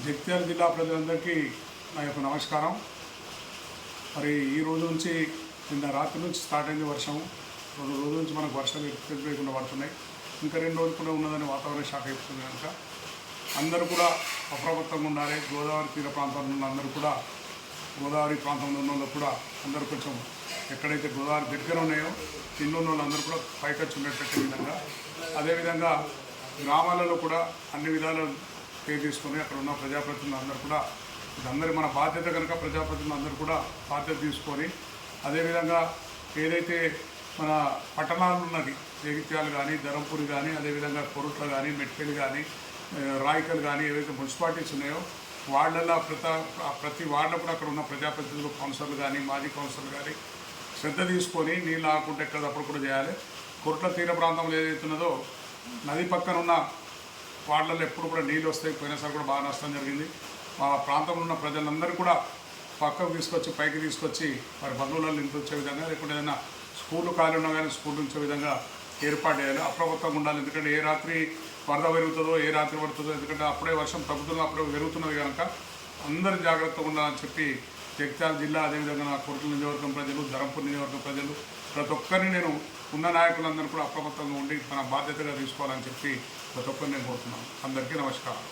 జగిత్యాల జిల్లా ప్రజలందరికీ నా యొక్క నమస్కారం. మరి ఈ రోజు నుంచి నిన్న రాత్రి నుంచి స్టార్ట్ అయింది వర్షం. 2 రోజుల నుంచి మనకు వర్షాలు లేకుండా పడుతున్నాయి. ఇంకా 2 రోజులు కూడా ఉన్నదని వాతావరణ శాఖ చెప్తుంది కనుక అందరూ కూడా అప్రమత్తంగా ఉండాలి. గోదావరి తీర ప్రాంతంలో ఉన్న అందరూ కూడా, గోదావరి ప్రాంతంలో ఉన్న వాళ్ళు కూడా అందరూ కొంచెం ఎక్కడైతే గోదావరి దగ్గర ఉన్నాయో ఇల్లు ఉన్న వాళ్ళందరూ కూడా పైకొచ్చి ఉండేటట్టు విధంగా, అదేవిధంగా గ్రామాలలో కూడా అన్ని విధాలు కేర్ తీసుకొని అక్కడ ఉన్న ప్రజాప్రతినిధులు అందరూ కూడా, ఇదందరి మన బాధ్యత కనుక ప్రజాప్రతినిధులు అందరూ కూడా బాధ్యత తీసుకొని, అదేవిధంగా ఏదైతే మన పట్టణాలు ఉన్నది జగిత్యాలు కానీ, ధర్మపురి కానీ, అదేవిధంగా కొరుట్ల కానీ, మెట్పల్లి కానీ, రాయికల్ కానీ, ఏవైతే మున్సిపాలిటీస్ ఉన్నాయో వార్డులలో ప్రతి వార్డులో కూడా అక్కడ ఉన్న ప్రజాప్రతినిధులు, కౌన్సిలర్లు కానీ, మాజీ కౌన్సిలర్లు కానీ శ్రద్ధ తీసుకొని నీళ్ళు ఆకుండా ఎక్కడప్పుడు కూడా చేయాలి. కొరుట్ల తీర ప్రాంతంలో ఏదైతే ఉన్నదో నది పక్కన ఉన్న వార్డులలో ఎప్పుడు కూడా నీళ్ళు వస్తాయి. పోయినసారి కూడా బాగా నష్టం జరిగింది. ఆ ప్రాంతంలో ఉన్న ప్రజలందరూ కూడా పక్కకు తీసుకొచ్చి, పైకి తీసుకొచ్చి వారి బంధువులను నింపించే విధంగా, లేకుంటే ఏదైనా స్కూళ్ళు ఖాళీ ఉన్నా కానీ స్కూల్ ఉంచే విధంగా ఏర్పాటు చేయాలి. అప్రమత్తంగా ఉండాలి. ఎందుకంటే ఏ రాత్రి వరద పెరుగుతుందో, ఏ రాత్రి పడుతుందో, ఎందుకంటే అప్పుడే వర్షం తగ్గుతుందో, అప్పుడే పెరుగుతున్నది కనుక అందరూ జాగ్రత్తగా ఉండాలని చెప్పి జగిత్యాల జిల్లా, అదేవిధంగా నా కొరుట్ల నియోజకవర్గం ప్రజలు, ధర్మపురి నియోజకవర్గం ప్రజలు, ప్రతి ఒక్కరిని నేను ఉన్న నాయకులందరూ కూడా అప్రమత్తంగా ఉండి మన బాధ్యతగా తీసుకోవాలని చెప్పి ప్రతి ఒక్కరిని నేను కోరుతున్నాను. అందరికీ నమస్కారం.